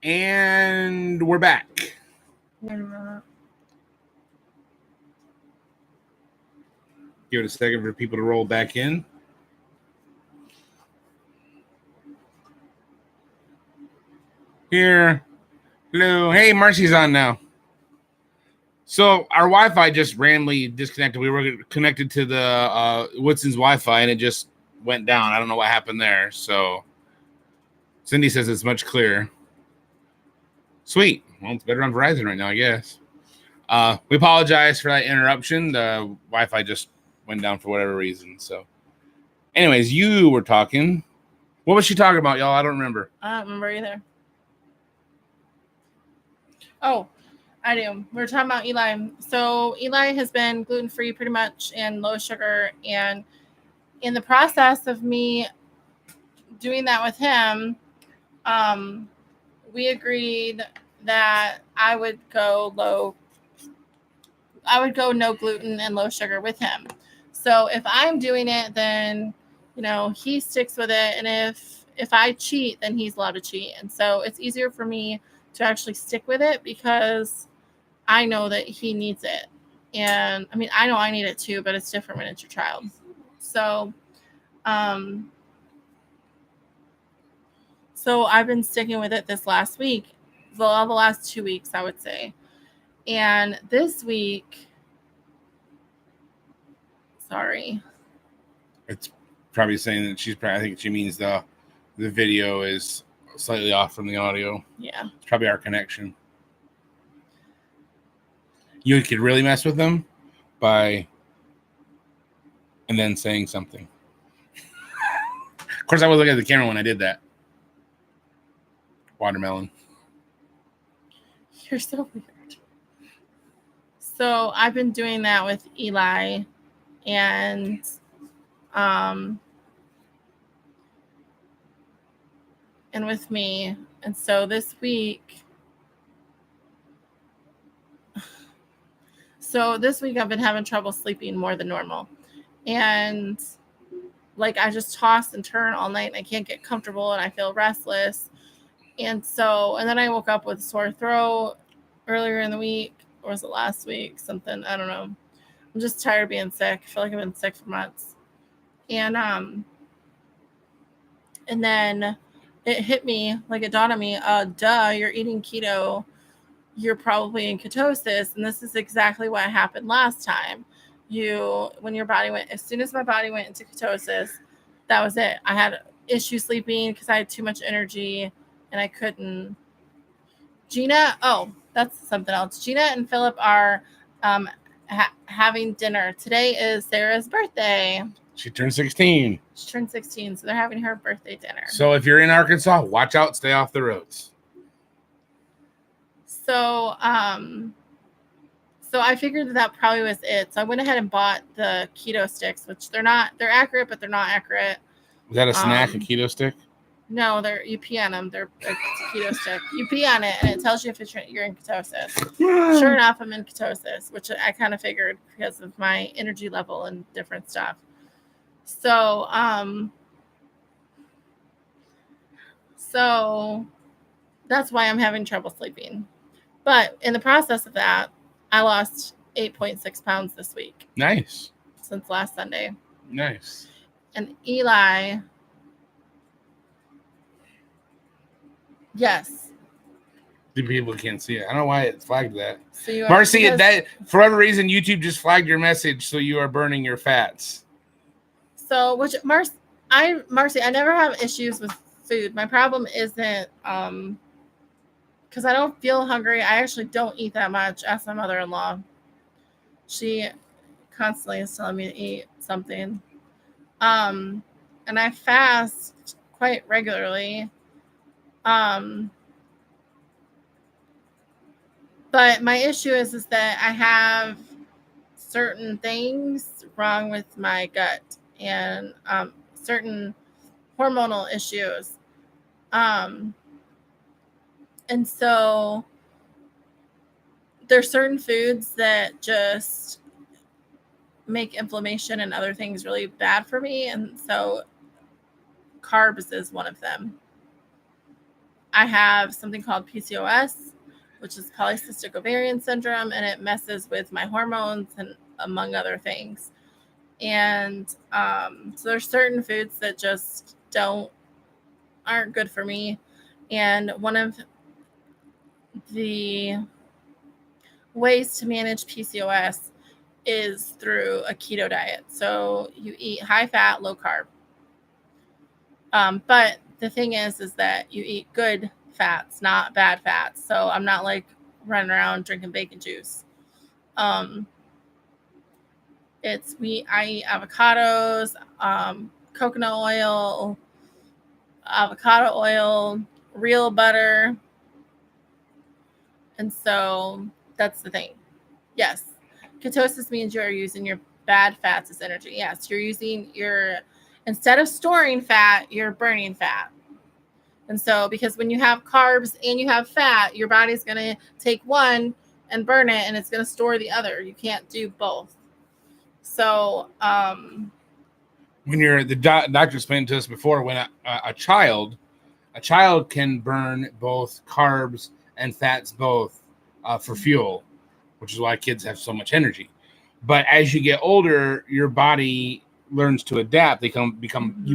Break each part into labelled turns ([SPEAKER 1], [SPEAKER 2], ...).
[SPEAKER 1] And we're back. Give it a second for people to roll back in. Here. Hello. Hey, Marcy's on now. So our Wi-Fi just randomly disconnected. We were connected to the Woodson's Wi-Fi, and it just went down. I don't know what happened there. So Cindy says it's much clearer. Sweet. Well, it's better on Verizon right now, I guess. We apologize for that interruption. The Wi-Fi just went down for whatever reason. So, anyways, you were talking. What was she talking about, y'all? I don't remember.
[SPEAKER 2] I don't remember either. Oh, I do. We're talking about Eli. So Eli has been gluten-free pretty much and low sugar. And in the process of me doing that with him, we agreed that I would go no gluten and low sugar with him. So if I'm doing it, then, he sticks with it. And if I cheat, then he's allowed to cheat. And so it's easier for me to actually stick with it because I know that he needs it. And I mean, I know I need it too, but it's different when it's your child. So, so I've been sticking with it this last week, the last 2 weeks, I would say. And this week, sorry.
[SPEAKER 1] It's probably saying that I think she means the video is slightly off from the audio.
[SPEAKER 2] Yeah.
[SPEAKER 1] It's probably our connection. You could really mess with them and then saying something. Of course, I was looking at the camera when I did that. Watermelon.
[SPEAKER 2] You're so weird. So I've been doing that with Eli and with me. And so this week I've been having trouble sleeping more than normal. And I just toss and turn all night and I can't get comfortable and I feel restless. And then I woke up with a sore throat earlier in the week, or was it last week? Something, I don't know. I'm just tired of being sick. I feel like I've been sick for months. And then it hit me, it dawned on me, you're eating keto. You're probably in ketosis. And this is exactly what happened last time. As soon as my body went into ketosis, that was it. I had issues sleeping because I had too much energy and I couldn't. That's something else. Gina and Philip are having dinner. Today is Sarah's birthday.
[SPEAKER 1] She turned 16.
[SPEAKER 2] She turned 16, so they're having her birthday dinner.
[SPEAKER 1] So if you're in Arkansas, watch out, stay off the roads.
[SPEAKER 2] So I figured that probably was it. So I went ahead and bought the keto sticks, which they're accurate, but they're not accurate.
[SPEAKER 1] Is that a snack, a keto stick?
[SPEAKER 2] No, you pee on them. They're a keto stick. You pee on it, and it tells you if you're in ketosis. Sure enough, I'm in ketosis, which I kind of figured because of my energy level and different stuff. So that's why I'm having trouble sleeping. But in the process of that, I lost 8.6 pounds this week.
[SPEAKER 1] Nice.
[SPEAKER 2] Since last Sunday.
[SPEAKER 1] Nice.
[SPEAKER 2] And Eli... Yes.
[SPEAKER 1] The people can't see it. I don't know why it flagged that.
[SPEAKER 2] So you
[SPEAKER 1] Marcy, that for whatever reason, YouTube just flagged your message, so you are burning your fats.
[SPEAKER 2] So, Marcy, I never have issues with food. My problem isn't because I don't feel hungry. I actually don't eat that much. Ask my mother-in-law. She constantly is telling me to eat something. And I fast quite regularly. But my issue is that I have certain things wrong with my gut and certain hormonal issues. And so there's certain foods that just make inflammation and other things really bad for me. And so carbs is one of them. I have something called PCOS, which is polycystic ovarian syndrome, and it messes with my hormones and among other things. And so there's certain foods that just aren't good for me. And one of the ways to manage PCOS is through a keto diet. So you eat high fat, low carb. But the thing is that you eat good fats, not bad fats. So I'm not like running around drinking bacon juice. I eat avocados, coconut oil, avocado oil, real butter. And so that's the thing. Yes. Ketosis means you're using your bad fats as energy. Yes. You're using instead of storing fat, you're burning fat. And so, because when you have carbs and you have fat, your body's going to take one and burn it, and it's going to store the other. You can't do both. So,
[SPEAKER 1] when the doctor explained to us before, when a child can burn both carbs and fats both for fuel, which is why kids have so much energy. But as you get older, your body learns to adapt. You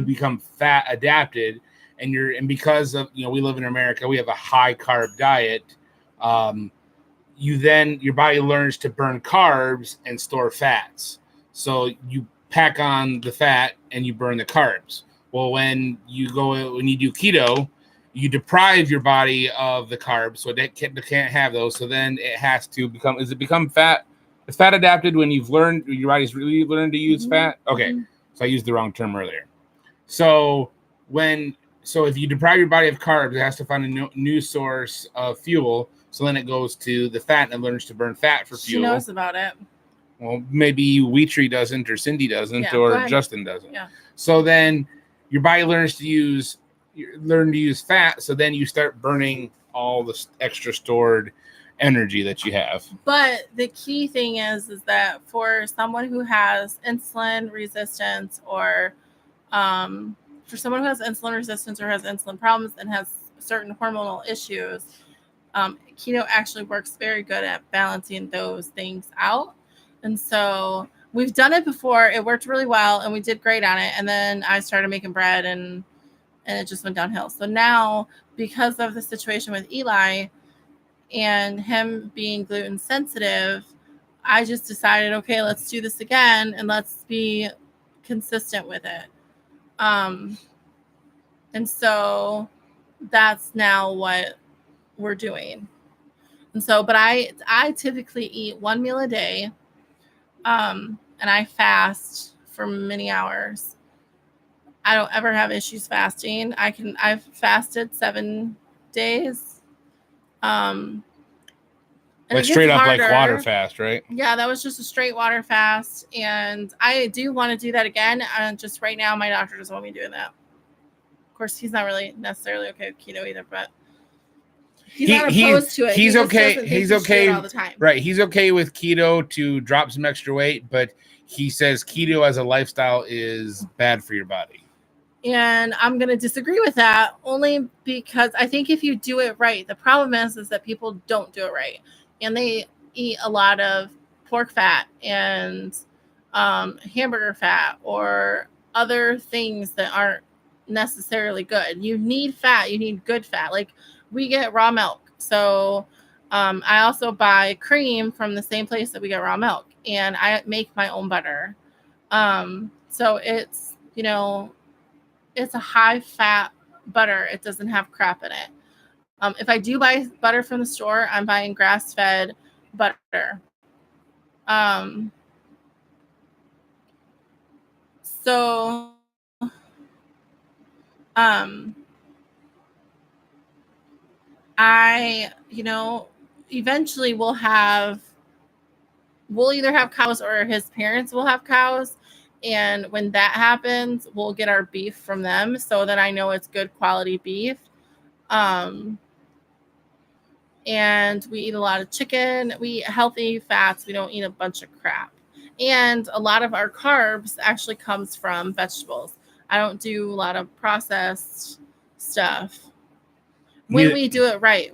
[SPEAKER 1] become fat adapted, and because of we live in America, we have a high carb diet. Your body learns to burn carbs and store fats. So you pack on the fat and you burn the carbs. Well, when you do keto, you deprive your body of the carbs, so they can't have those. So then it has to become fat. Is fat adapted when your body's really learned to use fat? Okay, so I used the wrong term earlier. So if you deprive your body of carbs, it has to find a new source of fuel. So then it goes to the fat and it learns to burn fat for fuel.
[SPEAKER 2] She knows about it.
[SPEAKER 1] Well, maybe Wheatree doesn't, or Cindy doesn't, or Justin doesn't.
[SPEAKER 2] Yeah.
[SPEAKER 1] So then your body learns to use fat. So then you start burning all the extra stored energy that you have.
[SPEAKER 2] But the key thing is that for someone who has insulin resistance, or for someone who has insulin resistance or has insulin problems and has certain hormonal issues, keto actually works very good at balancing those things out. And so we've done it before. It worked really well and we did great on it. And then I started making bread and it just went downhill. So now, because of the situation with Eli and him being gluten sensitive, I just decided, okay, let's do this again and let's be consistent with it. And so that's now what we're doing. And so, but I typically eat one meal a day. And I fast for many hours. I don't ever have issues fasting. I've fasted 7 days.
[SPEAKER 1] And straight up harder. Like water fast, right?
[SPEAKER 2] Yeah, that was just a straight water fast. And I do want to do that again. Just right now, my doctor doesn't want me doing that. Of course, he's not really necessarily okay with keto either, but he's not opposed to it.
[SPEAKER 1] He's okay. He's okay
[SPEAKER 2] all the time.
[SPEAKER 1] Right. He's okay with keto to drop some extra weight, but he says keto as a lifestyle is bad for your body.
[SPEAKER 2] And I'm going to disagree with that only because I think if you do it right, the problem is that people don't do it right. And they eat a lot of pork fat and hamburger fat or other things that aren't necessarily good. You need fat. You need good fat. Like we get raw milk. So I also buy cream from the same place that we get raw milk. And I make my own butter. So it's, it's a high fat butter. It doesn't have crap in it. If I do buy butter from the store, I'm buying grass-fed butter. So I, eventually we'll either have cows or his parents will have cows. And when that happens, we'll get our beef from them so that I know it's good quality beef. And we eat a lot of chicken. We eat healthy fats. We don't eat a bunch of crap. And a lot of our carbs actually comes from vegetables. I don't do a lot of processed stuff. When we do it right,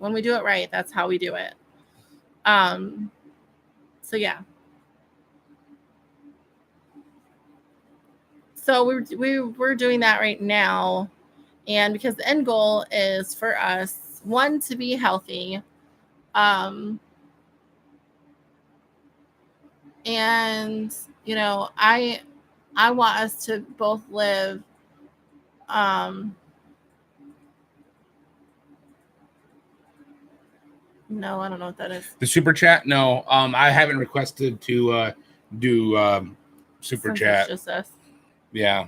[SPEAKER 2] that's how we do it. So yeah. So we're doing that right now, and because the end goal is for us, one, to be healthy, and you know, I want us to both live no, I don't know what that is.
[SPEAKER 1] The super chat? No, I haven't requested to do super
[SPEAKER 2] Since
[SPEAKER 1] chat.
[SPEAKER 2] it's just us.
[SPEAKER 1] Yeah.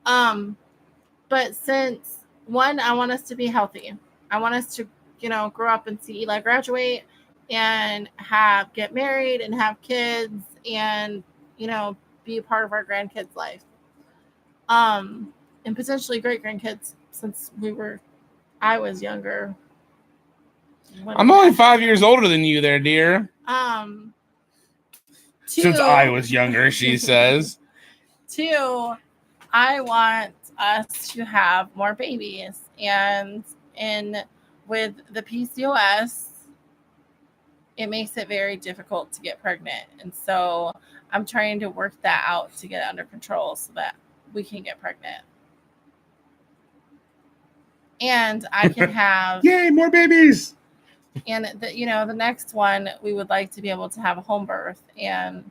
[SPEAKER 2] But since one, I want us to be healthy. I want us to, you know, grow up and see Eli graduate and get married and have kids and, you know, be a part of our grandkids' life. And potentially great grandkids since I was younger.
[SPEAKER 1] I'm only 5 years older than you there, dear. Since I was younger, she says.
[SPEAKER 2] 2, I want us to have more babies, and with the PCOS, it makes it very difficult to get pregnant, and so I'm trying to work that out to get it under control so that we can get pregnant, and I can have
[SPEAKER 1] yay, more babies.
[SPEAKER 2] And the next one, we would like to be able to have a home birth and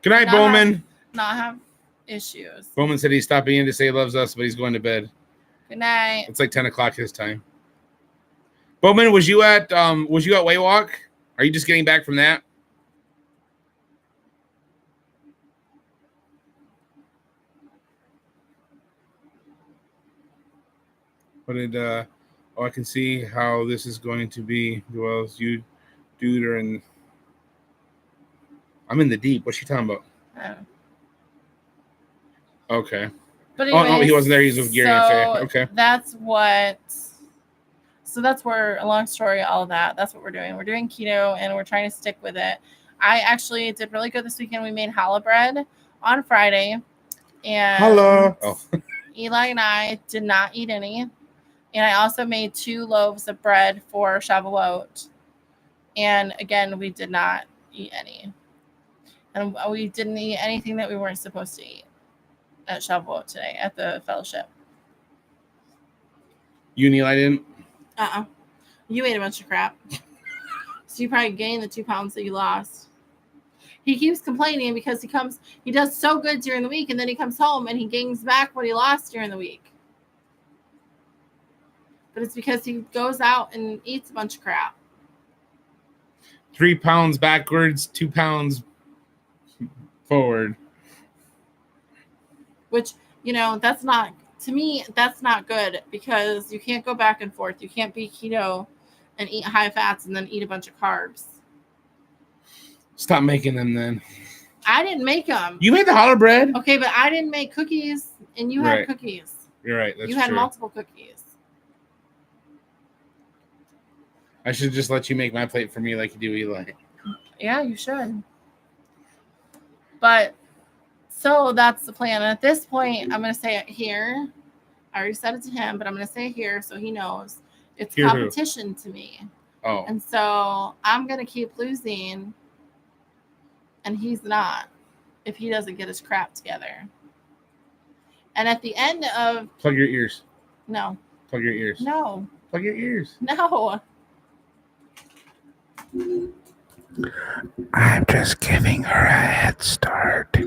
[SPEAKER 1] Good night, Bowman.
[SPEAKER 2] Not have issues.
[SPEAKER 1] Bowman said he's stopping in to say he loves us, but he's going to bed.
[SPEAKER 2] Good night.
[SPEAKER 1] It's like 10 o'clock his time. Bowman, was you at Waywalk? Are you just getting back from that? What did I can see how this is going to be. Well, you dude are in. I'm in the deep. What's she talking about? Okay.
[SPEAKER 2] But anyways,
[SPEAKER 1] no, he wasn't there. He's with Gary and Faye. Okay.
[SPEAKER 2] So that's where, a long story, all of that. That's what we're doing. We're doing keto and we're trying to stick with it. I actually did really good this weekend. We made challah bread on Friday. And
[SPEAKER 1] challah. Oh.
[SPEAKER 2] Eli and I did not eat any. And I also made 2 loaves of bread for Shavuot. And again, we did not eat any. And we didn't eat anything that we weren't supposed to eat at Shavuot today at the fellowship.
[SPEAKER 1] You and Eli didn't?
[SPEAKER 2] You ate a bunch of crap. So you probably gained the 2 pounds that you lost. He keeps complaining because he does so good during the week, and then he comes home and he gains back what he lost during the week. But it's because he goes out and eats a bunch of crap.
[SPEAKER 1] 3 pounds backwards, 2 pounds forward.
[SPEAKER 2] Which, that's not, to me, that's not good because you can't go back and forth. You can't be keto and eat high fats and then eat a bunch of carbs.
[SPEAKER 1] Stop making them then.
[SPEAKER 2] I didn't make them.
[SPEAKER 1] You made the challah bread?
[SPEAKER 2] Okay, but I didn't make cookies and you had cookies.
[SPEAKER 1] You're right. That's
[SPEAKER 2] you had
[SPEAKER 1] true.
[SPEAKER 2] Multiple cookies.
[SPEAKER 1] I should just let you make my plate for me like you do Eli.
[SPEAKER 2] Yeah, you should. But so that's the plan. And at this point, I'm going to say it here. I already said it to him, but I'm going to say it here so he knows. It's competition to me.
[SPEAKER 1] Oh.
[SPEAKER 2] And so I'm going to keep losing, and he's not, if he doesn't get his crap together. And at the end of...
[SPEAKER 1] Plug your ears.
[SPEAKER 2] No.
[SPEAKER 1] Plug your ears.
[SPEAKER 2] No.
[SPEAKER 1] Plug your ears.
[SPEAKER 2] No.
[SPEAKER 1] I'm just giving her a head start.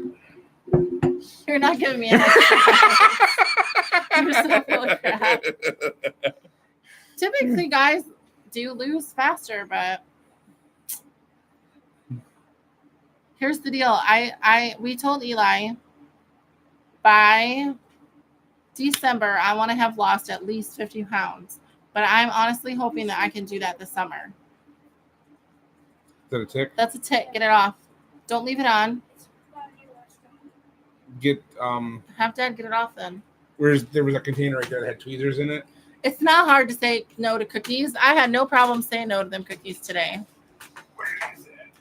[SPEAKER 2] You're not giving me a head start. You're so full of crap. Typically, guys do lose faster, but here's the deal. We told Eli by December I want to have lost at least 50 pounds, but I'm honestly hoping that I can do that this summer.
[SPEAKER 1] Is that a tick?
[SPEAKER 2] That's a tick. Get it off. Don't leave it on. Have Dad get it off then.
[SPEAKER 1] There was a container right there that had tweezers in it.
[SPEAKER 2] It's not hard to say no to cookies. I had no problem saying no to them cookies today.
[SPEAKER 1] Where is it?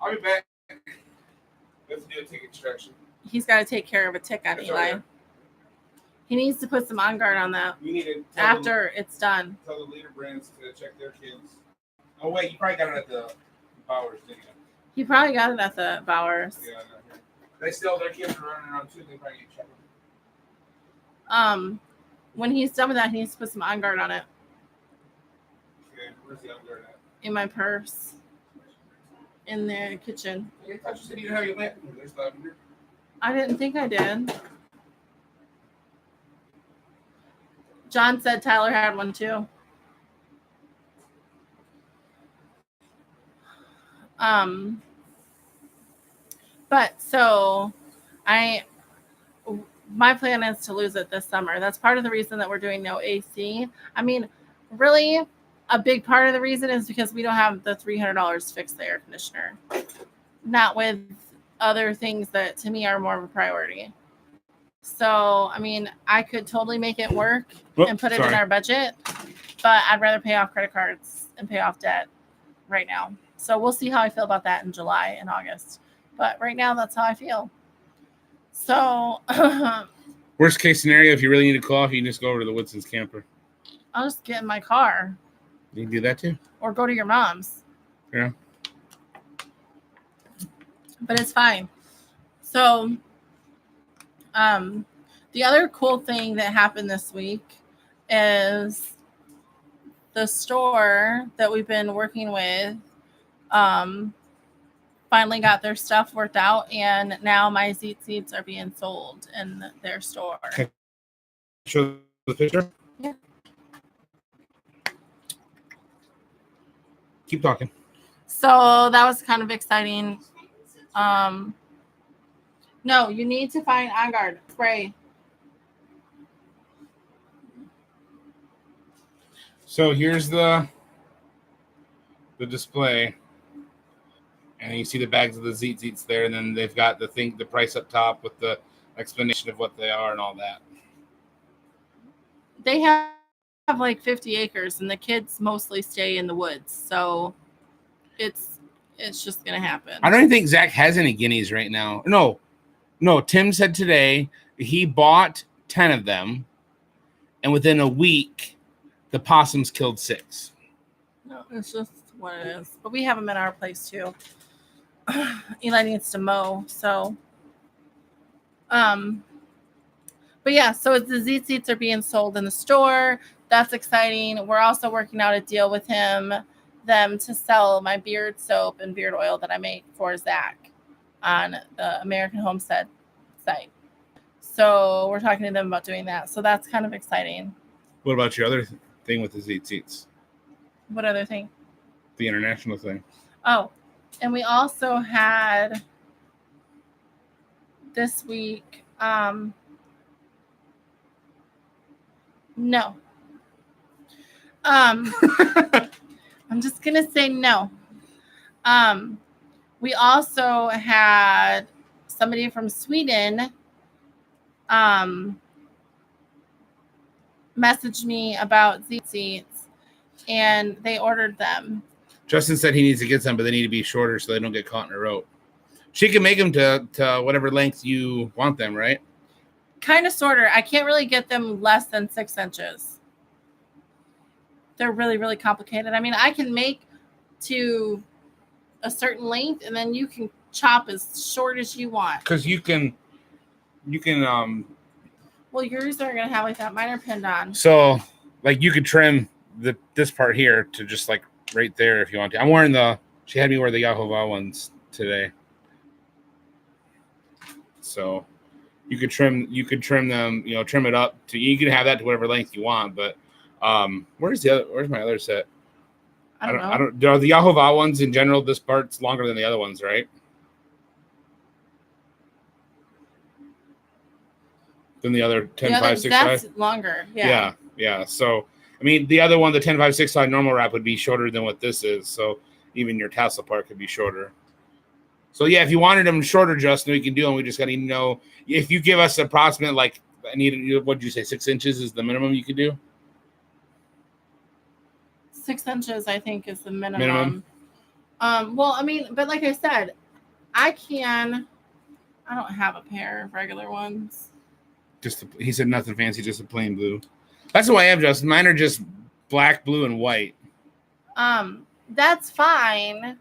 [SPEAKER 1] I'll be back. Let's do a tick extraction.
[SPEAKER 2] He's got to take care of a tick on Eli. He needs to put some On Guard on that.
[SPEAKER 1] You need to
[SPEAKER 2] after it's done.
[SPEAKER 1] Tell the leader brands to check their kids. Oh wait, you probably got it at the Bowers, didn't you?
[SPEAKER 2] He probably got it at the Bowers.
[SPEAKER 1] Yeah, they still their kids are running around too. They probably need to check them.
[SPEAKER 2] When he's done with that, he needs to put some On Guard on it.
[SPEAKER 1] Okay, where's the On Guard at?
[SPEAKER 2] In my purse. In the kitchen.
[SPEAKER 1] I thought you said you have your lamp. There's lavender.
[SPEAKER 2] I didn't think I did. John said Tyler had one too. But so my plan is to lose it this summer. That's part of the reason that we're doing no AC. I mean, really, a big part of the reason is because we don't have the $300 to fix the air conditioner. Not with other things that to me are more of a priority. So, I mean, I could totally make it work and put it in our budget, but I'd rather pay off credit cards and pay off debt right now. So we'll see how I feel about that in July and August. But right now, that's how I feel. So,
[SPEAKER 1] worst case scenario, if you really need to call off, you can just go over to the Woodson's camper.
[SPEAKER 2] I'll just get in my car.
[SPEAKER 1] You can do that too.
[SPEAKER 2] Or go to your mom's.
[SPEAKER 1] Yeah.
[SPEAKER 2] But it's fine. So, the other cool thing that happened this week is the store that we've been working with finally got their stuff worked out, and now my seats are being sold in their store.
[SPEAKER 1] Okay. Show the picture?
[SPEAKER 2] Yeah.
[SPEAKER 1] Keep talking.
[SPEAKER 2] So that was kind of exciting. No, you need to find On Guard spray.
[SPEAKER 1] So here's the display, and you see the bags of the Zeets there, and then they've got the price up top with the explanation of what they are and all that.
[SPEAKER 2] They have like 50 acres, and the kids mostly stay in the woods, so it's just gonna happen.
[SPEAKER 1] I don't even think Zach has any guineas right now. No. Tim said today he bought 10 of them, and within a week, the possums killed 6.
[SPEAKER 2] No, it's just what it is. But we have them in our place too. Eli needs to mow, so. But yeah, so the Z seats are being sold in the store. That's exciting. We're also working out a deal with them to sell my beard soap and beard oil that I make for Zach on the American Homestead site. So we're talking to them about doing that. So that's kind of exciting.
[SPEAKER 1] What about your other thing with the Z seats?
[SPEAKER 2] What other thing?
[SPEAKER 1] The international thing.
[SPEAKER 2] Oh, and we also had this week. No. I'm just gonna say no. We also had somebody from Sweden message me about Z seats, and they ordered them.
[SPEAKER 1] Justin said he needs to get some, but they need to be shorter so they don't get caught in a rope. She can make them to whatever length you want them, right?
[SPEAKER 2] Kind of shorter. I can't really get them less than 6 inches. They're really, really complicated. I mean, I can make to a certain length, and then you can chop as short as you want.
[SPEAKER 1] Because you can.
[SPEAKER 2] Well, yours are gonna have like that. Mine are pinned on.
[SPEAKER 1] So, like, you could trim this part here to just like right there if you want to. I'm wearing she had me wear the Yahovah ones today. So you could trim them, trim it up to, you can have that to whatever length you want, but where's my other set?
[SPEAKER 2] I don't know.
[SPEAKER 1] Are the Yahovah ones in general, this part's longer than the other ones, right? Than the other 10.5/6
[SPEAKER 2] that's longer.
[SPEAKER 1] Yeah. So, I mean, the other one, the 10.5/6 side normal wrap would be shorter than what this is. So even your tassel part could be shorter. So yeah, if you wanted them shorter, Justin, we can do them. We just got to know if you give us approximate, like, what did you say, 6 inches is the minimum you could do?
[SPEAKER 2] 6 inches, I think, is the minimum. Well, I mean, but like I said, I don't have a pair of regular ones.
[SPEAKER 1] He said nothing fancy, just a plain blue. That's the way I have, Justin. Mine are just black, blue, and white.
[SPEAKER 2] That's fine.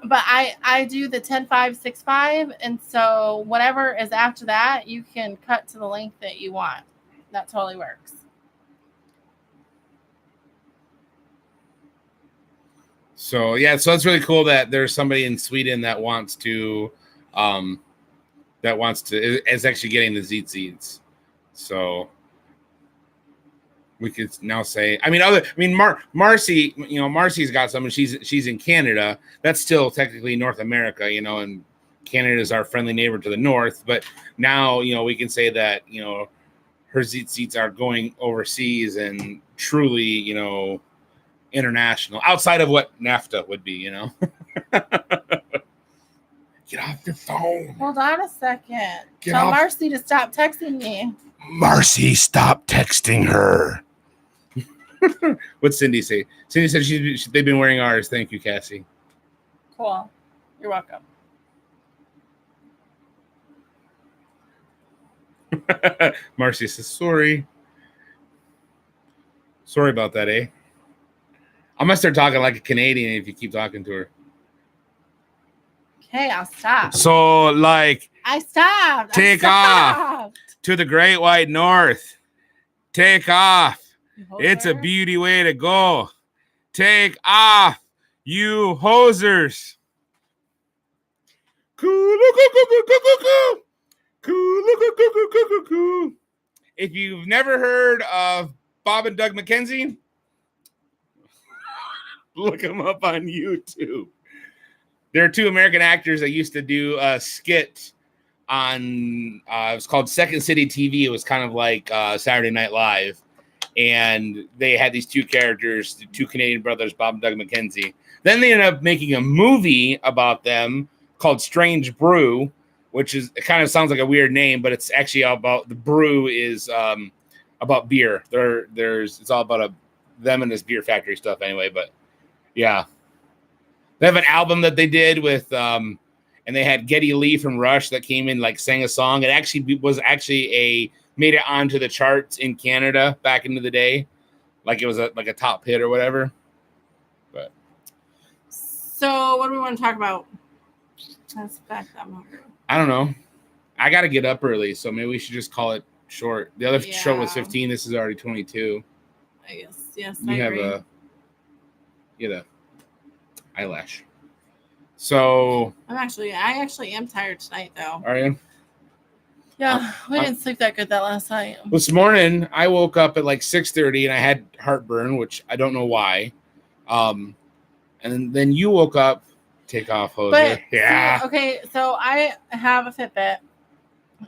[SPEAKER 2] But I do the 10-5-6-5, and so whatever is after that, you can cut to the length that you want. That totally works.
[SPEAKER 1] So yeah, so it's really cool that there's somebody in Sweden that wants to is actually getting the seats. So we could now say, Marcy, Marcy's got some, and she's in Canada. That's still technically North America, and Canada is our friendly neighbor to the north. But now, we can say that, her seats are going overseas and truly, international, outside of what NAFTA would be, Get off your phone.
[SPEAKER 2] Hold on a second. Tell Marcy to stop texting me.
[SPEAKER 1] Marcy, stop texting her. What's Cindy say? Cindy said they've been wearing ours. Thank you, Cassie.
[SPEAKER 2] Cool. You're welcome.
[SPEAKER 1] Marcy says, sorry. Sorry about that, eh? I'm going to start talking like a Canadian if you keep talking to her.
[SPEAKER 2] Okay, I'll stop.
[SPEAKER 1] So,
[SPEAKER 2] I stopped.
[SPEAKER 1] Take off to the Great White North. Take off. It's a beauty way to go. Take off, you hosers. If you've never heard of Bob and Doug McKenzie, look them up on YouTube. There are two American actors that used to do a skit on, it was called Second City TV. It was kind of like Saturday Night Live. And they had these two characters, the two Canadian brothers, Bob and Doug McKenzie. Then they ended up making a movie about them called Strange Brew, which it kind of sounds like a weird name, but it's actually about, the brew is about beer. It's all about them and this beer factory stuff anyway, but yeah. They have an album that they did with, and they had Geddy Lee from Rush that came in, sang a song. It actually was made it onto the charts in Canada back into the day. It was a top hit or whatever. But
[SPEAKER 2] so what do we want to talk about? That's fact I'm hungry.
[SPEAKER 1] I don't know. I got to get up early, so maybe we should just call it short. The other show was 15. This is already 22.
[SPEAKER 2] I guess. Yes,
[SPEAKER 1] you have a eyelash. So
[SPEAKER 2] I actually am tired tonight, though.
[SPEAKER 1] Are you?
[SPEAKER 2] Yeah, we didn't sleep that good that last night.
[SPEAKER 1] This morning, I woke up at 6:30 and I had heartburn, which I don't know why. And then you woke up. Take off, Jose.
[SPEAKER 2] But,
[SPEAKER 1] yeah.
[SPEAKER 2] Okay, so I have a Fitbit,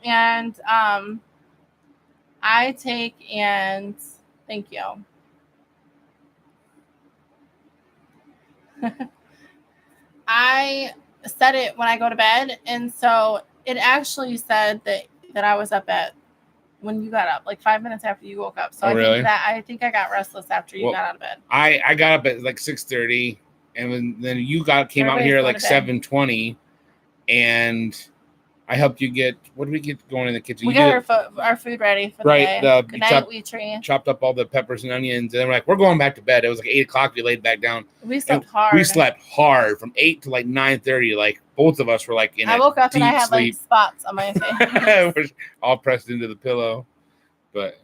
[SPEAKER 2] and I take and thank you. I set it when I go to bed, and so it actually said that I was up when you got up, 5 minutes after you woke up. So I think I got restless after you got out of bed.
[SPEAKER 1] I got up at 6:30, and then you came out here at 7:20, and I helped you get, what did we get going in the kitchen?
[SPEAKER 2] We got our food ready for the day. Good night, Wee Tree.
[SPEAKER 1] Chopped up all the peppers and onions, and then we're going back to bed. It was 8 o'clock. We laid back down.
[SPEAKER 2] We slept hard.
[SPEAKER 1] We slept hard from 8 to 9:30. Both of us were in
[SPEAKER 2] I woke up and I had spots on my face.
[SPEAKER 1] all pressed into the pillow. But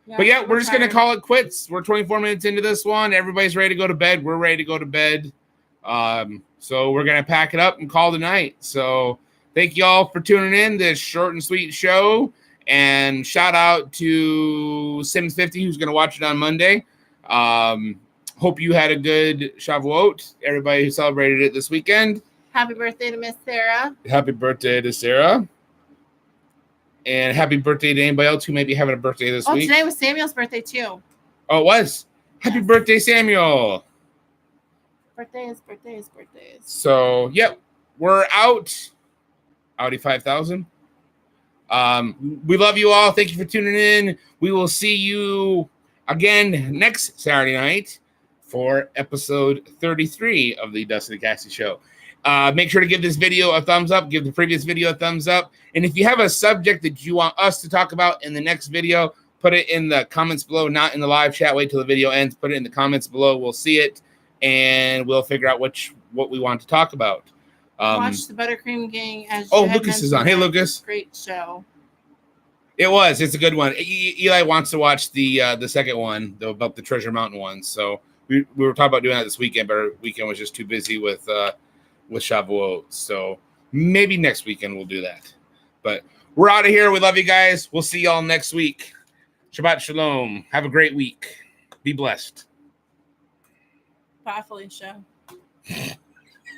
[SPEAKER 1] yeah, we're just going to call it quits. We're 24 minutes into this one. Everybody's ready to go to bed. We're ready to go to bed. So we're going to pack it up and call it a night. So thank you all for tuning in this short and sweet show. And shout out to Sims50, who's going to watch it on Monday. Hope you had a good Shavuot. Everybody who celebrated it this weekend.
[SPEAKER 2] Happy birthday to Miss Sarah.
[SPEAKER 1] Happy birthday to Sarah. And happy birthday to anybody else who may be having a birthday this week.
[SPEAKER 2] Today was Samuel's birthday, too.
[SPEAKER 1] Oh, it was? Happy birthday, Samuel.
[SPEAKER 2] Birthdays.
[SPEAKER 1] So, yep, we're out. Audi 5000. We love you all. Thank you for tuning in. We will see you again next Saturday night for episode 33 of the Dustin and Cassie Show. Make sure to give this video a thumbs up. Give the previous video a thumbs up. And if you have a subject that you want us to talk about in the next video, put it in the comments below, not in the live chat. Wait till the video ends. Put it in the comments below. We'll see it, and we'll figure out what we want to talk about.
[SPEAKER 2] Watch the Buttercream Gang. As
[SPEAKER 1] oh, Lucas is on. Hey, Lucas.
[SPEAKER 2] Great show.
[SPEAKER 1] It was. It's a good one. Eli wants to watch the second one, about the Treasure Mountain one. So we were talking about doing that this weekend, but our weekend was just too busy with Shavuot. So maybe next weekend we'll do that. But we're out of here. We love you guys. We'll see y'all next week. Shabbat Shalom. Have a great week. Be blessed.
[SPEAKER 2] Bye, Felicia.